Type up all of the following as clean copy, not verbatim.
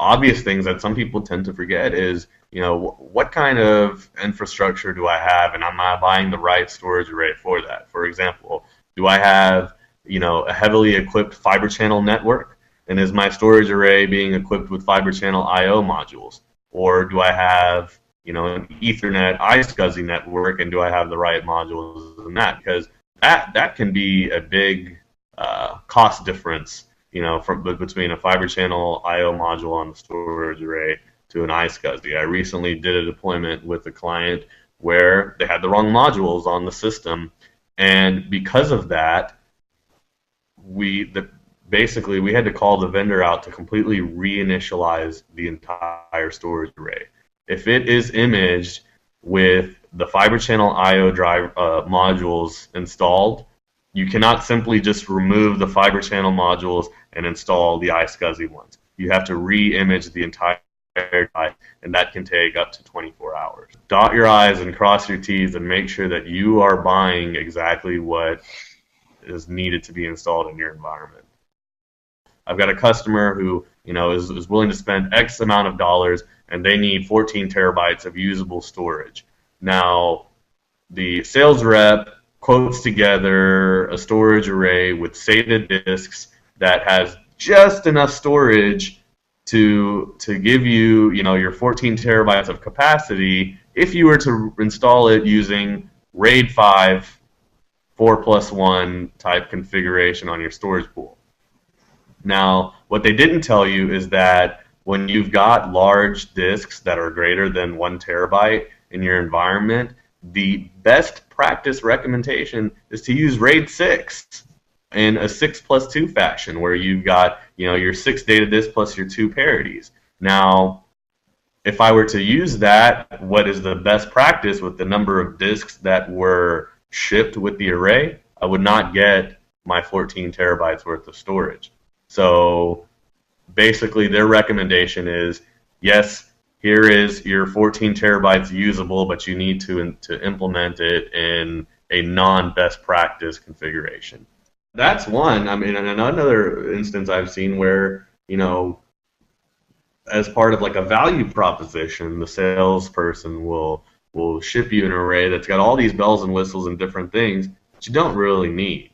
obvious things that some people tend to forget is, what kind of infrastructure do I have, and am I buying the right storage array for that? For example, do I have, a heavily equipped Fibre Channel network, and is my storage array being equipped with Fibre Channel I/O modules, or do I have, an Ethernet iSCSI network, and do I have the right modules in that? Because that can be a big cost difference, between a Fibre Channel I/O module on the storage array to an iSCSI. I recently did a deployment with a client where they had the wrong modules on the system, and because of that, basically we had to call the vendor out to completely reinitialize the entire storage array. If it is imaged with the Fibre Channel I/O drive modules installed, you cannot simply just remove the Fibre Channel modules and install the iSCSI ones. You have to re-image the entire device, and that can take up to 24 hours. Dot your I's and cross your T's and make sure that you are buying exactly what is needed to be installed in your environment. I've got a customer who, is willing to spend X amount of dollars, and they need 14 terabytes of usable storage. Now, the sales rep quotes together a storage array with SATA disks that has just enough storage to give you, your 14 terabytes of capacity if you were to install it using RAID 5 4+1 type configuration on your storage pool. Now, what they didn't tell you is that when you've got large disks that are greater than 1 terabyte in your environment, the best practice recommendation is to use RAID 6 in a 6+2 fashion, where you've got, your 6 data disks plus your 2 parities. Now, if I were to use that, what is the best practice with the number of disks that were shipped with the array? I would not get my 14 terabytes worth of storage. So basically their recommendation is, yes, here is your 14 terabytes usable, but you need to implement it in a non-best practice configuration. That's one. I mean, and another instance I've seen where, as part of like a value proposition, the salesperson will ship you an array that's got all these bells and whistles and different things that you don't really need.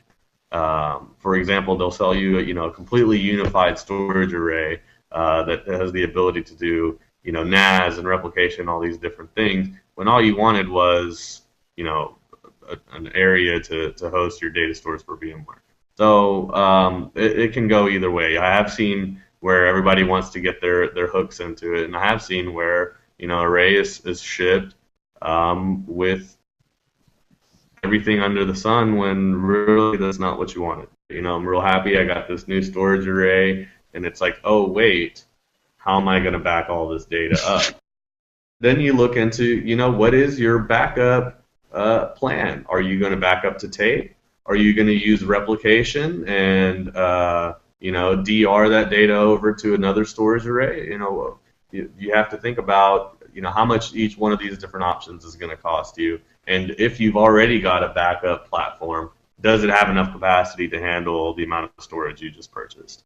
For example, they'll sell you, a completely unified storage array that has the ability to do, NAS and replication, all these different things, when all you wanted was, an area to host your data stores for VMware. So it can go either way. I have seen where everybody wants to get their hooks into it, and I have seen where, array is shipped with everything under the sun when really that's not what you wanted. I'm real happy I got this new storage array, and it's like, oh wait, how am I going to back all this data up? Then you look into, what is your backup plan? Are you going to back up to tape? Are you going to use replication and DR that data over to another storage array? You have to think about how much each one of these different options is going to cost you, and if you've already got a backup platform, does it have enough capacity to handle the amount of storage you just purchased?